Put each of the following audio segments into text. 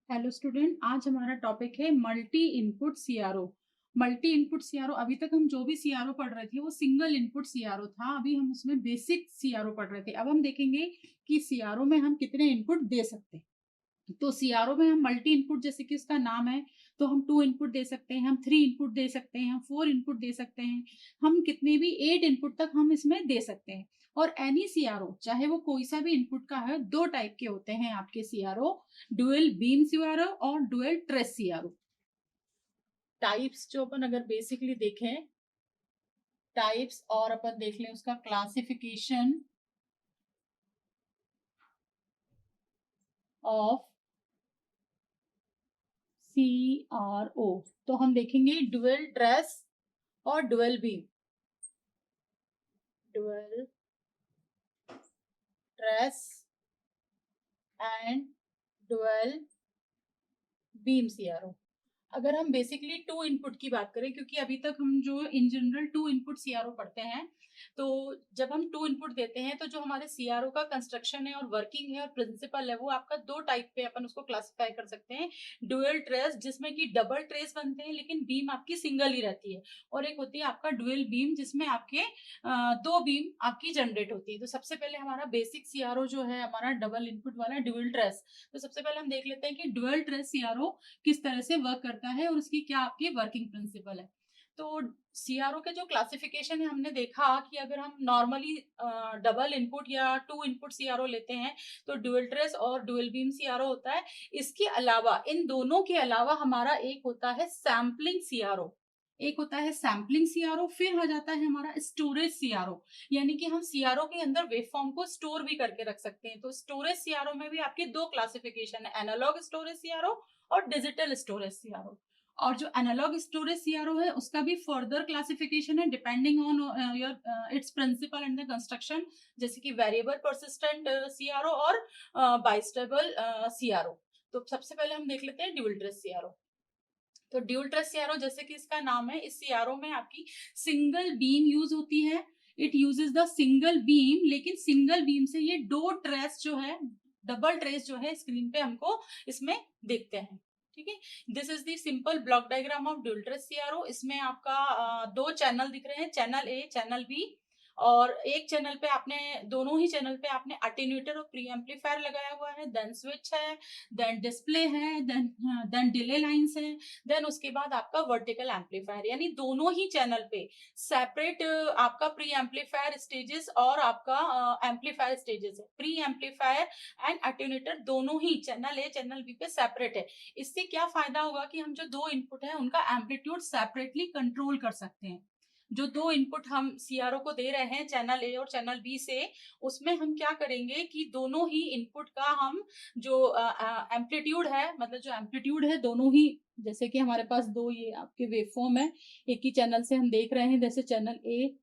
Hello student, आज हमारा topic है multi input CRO. Multi input CRO, अभी तक हम जो भी सीआरओ पढ़ रहे थे वो सिंगल इनपुट सीआरओ था। अभी हम उसमें बेसिक सीआरओ पढ़ रहे थे। अब हम देखेंगे कि सीआरओ में हम कितने इनपुट दे सकते हैं। तो सीआरओ में हम मल्टी इनपुट, जैसे कि इसका नाम है, तो हम 2 इनपुट दे सकते हैं, हम 3 इनपुट दे सकते हैं, हम 4 इनपुट दे सकते हैं, हम कितने भी 8 इनपुट तक हम इसमें दे सकते हैं। और एनी सीआरओ, चाहे वो कोई सा भी इनपुट का है, 2 टाइप के होते हैं आपके सीआरओ, डुअल बीम सीआरओ और डुअल ट्रेस सीआरओ। टाइप्स जो अपन अगर बेसिकली देखें, टाइप्स और अपन देख लें उसका क्लासिफिकेशन ऑफ सीआरओ, तो हम देखेंगे डुअल ट्रेस और dual beam. Dual trace and dual beam CRO. अगर हम बेसिकली 2 इनपुट की बात करें, क्योंकि अभी तक हम जो इन जनरल 2 इनपुट सीआरओ पढ़ते हैं, तो जब हम 2 इनपुट देते हैं तो जो हमारे सीआरओ का कंस्ट्रक्शन है और वर्किंग है और प्रिंसिपल है, वो आपका 2 टाइप पे अपन उसको क्लासिफाई कर सकते हैं। डुअल ट्रेस, जिसमें कि डबल ट्रेस बनते हैं लेकिन बीम आपकी सिंगल ही रहती है, और एक होती है आपका डुअल बीम, जिसमें आपके 2 बीम आपकी जनरेट होती है। तो सबसे पहले हमारा बेसिक सीआरओ जो है हमारा डबल इनपुट वाला डुअल ट्रेस। तो सबसे पहले हम देख लेते हैं कि डुअल ट्रेस सीआरओ किस तरह से वर्क करता है और उसकी क्या आपकी वर्किंग प्रिंसिपल है। तो सीआरओ के जो क्लासिफिकेशन है, हमने देखा कि अगर हम नॉर्मली डबल इनपुट या 2 इनपुट सीआरओ लेते हैं तो डुअल ट्रेस और डुअल बीम सीआरओ होता है। इसके अलावा, इन दोनों के अलावा हमारा एक होता है सैम्पलिंग सीआरओ, एक होता है सैम्पलिंग सीआरओ, फिर आ जाता है हमारा स्टोरेज सीआरओ। यानी कि हम सीआरओ के अंदर वेवफॉर्म को स्टोर भी करके रख सकते हैं। तो स्टोरेज सीआरओ में भी आपकी 2 क्लासिफिकेशन है, एनालॉग स्टोरेज सीआरओ और डिजिटल स्टोरेज सीआरओ। और जो एनालॉग स्टोरेज सीआरओ है उसका भी फर्दर क्लासिफिकेशन है depending on your its principle and the construction, जैसे कि वेरिएबल परसिस्टेंट सीआरओ और बाइस्टेबल सीआरओ। तो सबसे पहले हम देख लेते हैं ड्यूल ट्रेस सीआरओ। तो ड्यूल ट्रेस सीआरओ, जैसे कि इसका नाम है, इस सीआरओ में आपकी सिंगल बीम यूज होती है। It uses the single beam, लेकिन सिंगल बीम से ये 2 ट्रेस जो है, डबल ट्रेस जो है स्क्रीन पे हमको इसमें देखते हैं। ठीक है, this is the simple block diagram of dual trace CRO. इसमें आपका 2 चैनल दिख रहे हैं, चैनल ए, चैनल बी। और एक चैनल पे आपने, दोनों ही चैनल पे आपने अटेन्यूएटर और प्री एम्पलीफायर लगाया हुआ है, देन स्विच है, देन डिस्प्ले है, देन डिले लाइंस है, देन उसके बाद आपका वर्टिकल एम्पलीफायर। यानी दोनों ही चैनल पे सेपरेट आपका प्री एम्पलीफायर स्टेजेस और आपका एम्पलीफायर स्टेजेस है। प्री एम्पलीफायर एंड अटेन्यूएटर दोनों ही चैनल ए, चैनल बी पे सेपरेट है। इससे क्या फायदा होगा कि हम जो 2 इनपुट है उनका एम्पलीट्यूड सेपरेटली कंट्रोल कर सकते हैं। जो 2 इनपुट हम सीआरओ को दे रहे हैं, चैनल ए और चैनल बी से, उसमें हम क्या करेंगे कि दोनों ही इनपुट का हम जो एम्पलीट्यूड है, मतलब जो एम्पलीट्यूड है दोनों ही, जैसे कि हमारे पास 2 ये आपके वेवफॉर्म है, एक ही चैनल से हम देख रहे हैं, जैसे चैनल ए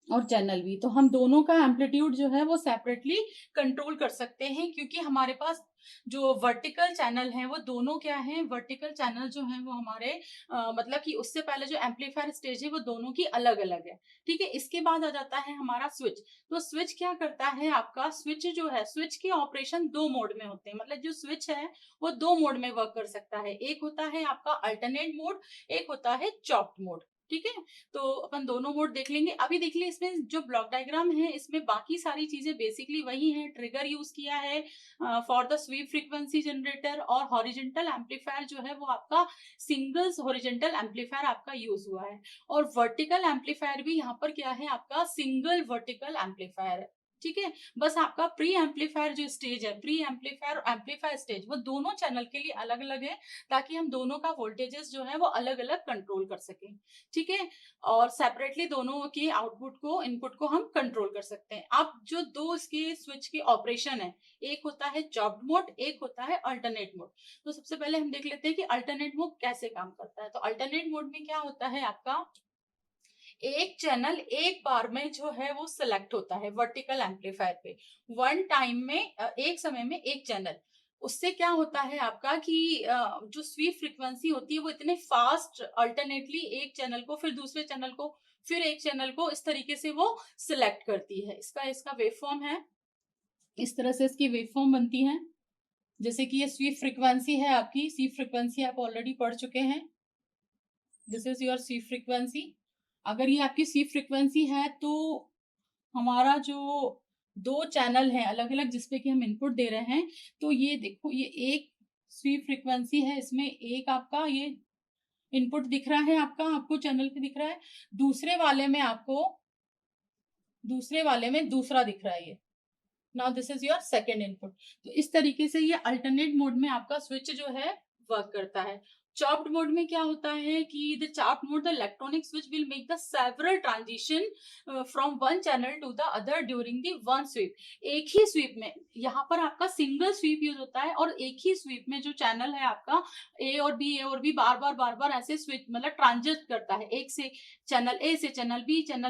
और चैनल बी, तो हम दोनों का एम्पलीट्यूड जो है वो सेपरेटली कंट्रोल कर सकते हैं, क्योंकि हमारे पास जो वर्टिकल चैनल है वो दोनों क्या है, वर्टिकल चैनल जो है वो हमारे मतलब कि उससे पहले जो एम्पलीफायर स्टेज है वो दोनों की अलग अलग है। ठीक है, इसके बाद आ जाता है हमारा स्विच। तो स्विच क्या करता है, आपका स्विच जो है, स्विच के ऑपरेशन 2 मोड में होते हैं। मतलब जो स्विच है वो 2 मोड में वर्क कर सकता है। एक होता है आपका अल्टरनेट मोड, एक होता है चॉप्ड मोड। ठीक है, तो अपन दोनों मोड देख लेंगे। अभी देख ले, इसमें जो ब्लॉक डायग्राम है इसमें बाकी सारी चीजें बेसिकली वही है। ट्रिगर यूज किया है for the sweep frequency generator, और हॉरिजेंटल एम्पलीफायर जो है वो आपका सिंगल्स हॉरिजेंटल एम्पलीफायर आपका यूज हुआ है। और वर्टिकल एम्पलीफायर भी यहाँ पर क्या है, आपका सिंगल वर्टिकल एम्पलीफायर है। ठीक है, बस आपका प्री एम्पलीफायर जो स्टेज है, प्री एम्पलीफायर और एम्पलीफायर स्टेज, वो दोनों चैनल के लिए अलग अलग है, ताकि हम दोनों का वोल्टेजेस जो है वो अलग अलग कंट्रोल कर सकें। ठीक है, और सेपरेटली दोनों के आउटपुट को, इनपुट को हम कंट्रोल कर सकते हैं। अब जो 2 इसके स्विच के ऑपरेशन है, एक होता है चॉप्ड मोड, एक होता है अल्टरनेट मोड। तो सबसे पहले हम देख लेते हैं कि अल्टरनेट मोड कैसे काम करता है। तो अल्टरनेट मोड में क्या होता है, आपका एक चैनल एक बार में जो है वो सिलेक्ट होता है वर्टिकल एम्पलीफायर पे, वन टाइम में, एक समय में एक चैनल। उससे क्या होता है आपका कि जो स्वीप फ्रीक्वेंसी होती है वो इतने फास्ट अल्टरनेटली एक चैनल को, फिर दूसरे चैनल को, फिर एक चैनल को, इस तरीके से वो सिलेक्ट करती है। इसका इसका वेवफॉर्म है, इस तरह से इसकी वेवफॉर्म बनती है। जैसे कि ये स्वीप फ्रीक्वेंसी है आपकी, स्वीप फ्रीक्वेंसी आप ऑलरेडी पढ़ चुके हैं। This is your sweep frequency. अगर ये आपकी स्वीप फ्रीक्वेंसी है तो हमारा जो दो चैनल है अलग अलग जिसपे कि हम इनपुट दे रहे हैं, तो ये देखो ये एक स्वीप फ्रीक्वेंसी है, इसमें एक आपका ये इनपुट दिख रहा है, आपका आपको चैनल पे दिख रहा है। दूसरे वाले में आपको दूसरे वाले में दूसरा दिख रहा है ये। Now this is your second input. तो इस तरीके से ये अल्टरनेट मोड में आपका स्विच जो है वर्क करता है। चॉप्ड मोड में क्या होता है कि the chopped mode the electronic switch will make the several transition from one channel to the other during the one sweep. एक ही स्वीप में यहाँ पर आपका सिंगल स्वीप यूज होता है और एक ही स्वीप में जो चैनल है आपका ए और बी बार बार ऐसे स्विच मतलब ट्रांजिट करता है, एक से चैनल ए से चैनल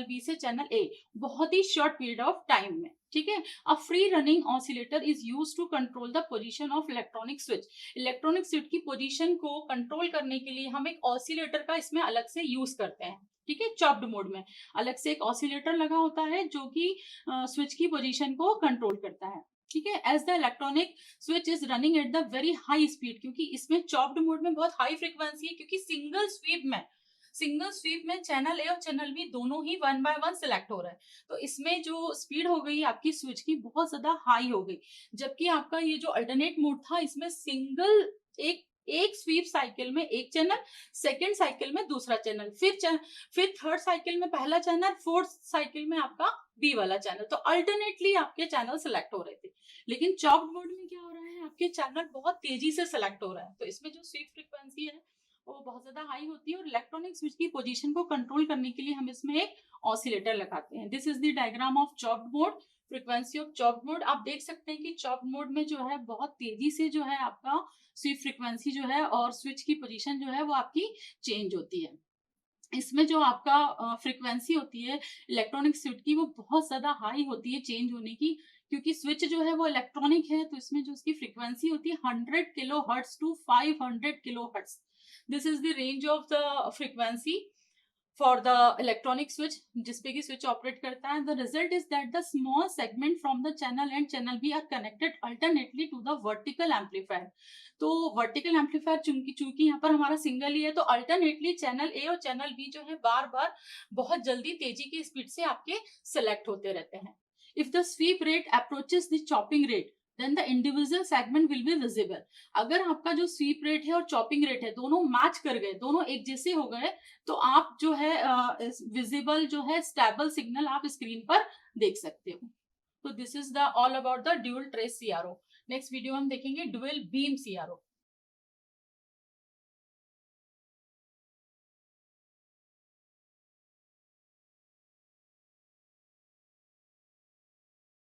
बी से चैनल ए, बहुत ही शॉर्ट पीरियड ऑफ टाइम में। ठीक है। A free running oscillator is used to control the position of electronic switch। Electronic switch की पोजीशन को कंट्रोल करने के लिए हम एक ऑसिलेटर का इसमें अलग से यूज करते हैं। ठीक है। चॉप्ड मोड में अलग से एक ऑसिलेटर लगा होता है जो कि स्विच की पोजीशन को कंट्रोल करता है। ठीक है। As the electronic switch is running at the very high speed, क्योंकि इसमें चॉप्ड मोड में बहुत हाई फ्रीक्वेंसी है, क्योंकि सिंगल स्वीप में चैनल ए और चैनल बी दोनों ही वन बाय वन सिलेक्ट हो रहा है। तो इसमें जो स्पीड हो गई आपकी स्विच की बहुत ज्यादा हाई हो गई। जबकि आपका ये जो अल्टरनेट मोड था इसमें सिंगल एक स्वीप साइकिल में एक चैनल, सेकेंड साइकिल में दूसरा चैनल, फिर थर्ड साइकिल में पहला चैनल, फोर्थ साइकिल में आपका बी वाला चैनल। तो अल्टरनेटली आपके चैनल सिलेक्ट हो रहे थे। लेकिन चॉप्ड मोड में क्या हो रहा है, आपके चैनल बहुत तेजी से सिलेक्ट हो रहा है। तो इसमें जो स्वीप फ्रीक्वेंसी है वो बहुत ज्यादा हाई होती है और इलेक्ट्रॉनिक स्विच की पोजीशन को कंट्रोल करने के लिए हम इसमें एक ऑसिलेटर लगाते हैं। This is the diagram of chopped mode, frequency of chopped mode. आप देख सकते हैं कि चॉप्ड मोड में जो है बहुत तेजी से जो है आपका स्विच फ्रीक्वेंसी जो है और स्विच की पोजीशन जो है वो आपकी चेंज होती है। इसमें जो आपका फ्रीक्वेंसी होती है इलेक्ट्रॉनिक स्विच की वो बहुत ज्यादा हाई होती है चेंज होने की, क्योंकि स्विच जो है वो इलेक्ट्रॉनिक है। तो इसमें जो उसकी फ्रीक्वेंसी होती है 100 kilo hertz to 500 kilo hertz. This is the range of the frequency for the electronic switch जिसपे की स्विच ऑपरेट करता है। The result is that the small segment from the channel and channel B are connected alternately to the vertical amplifier. तो vertical amplifier चूंकि यहाँ पर हमारा single ही है, तो अल्टरनेटली चैनल ए और चैनल बी जो है बार बार बहुत जल्दी तेजी की स्पीड से आपके सिलेक्ट होते रहते हैं। If the sweep rate approaches the chopping rate then the individual segment will be visible. अगर आपका जो स्वीप रेट है और चॉपिंग रेट है दोनों मैच कर गए, दोनों एक जैसे हो गए, तो आप जो है विजिबल जो है स्टेबल सिग्नल आप स्क्रीन पर देख सकते हो। तो this is the all about the dual trace CRO. Next video हम देखेंगे ड्यूल बीम सीआरओ।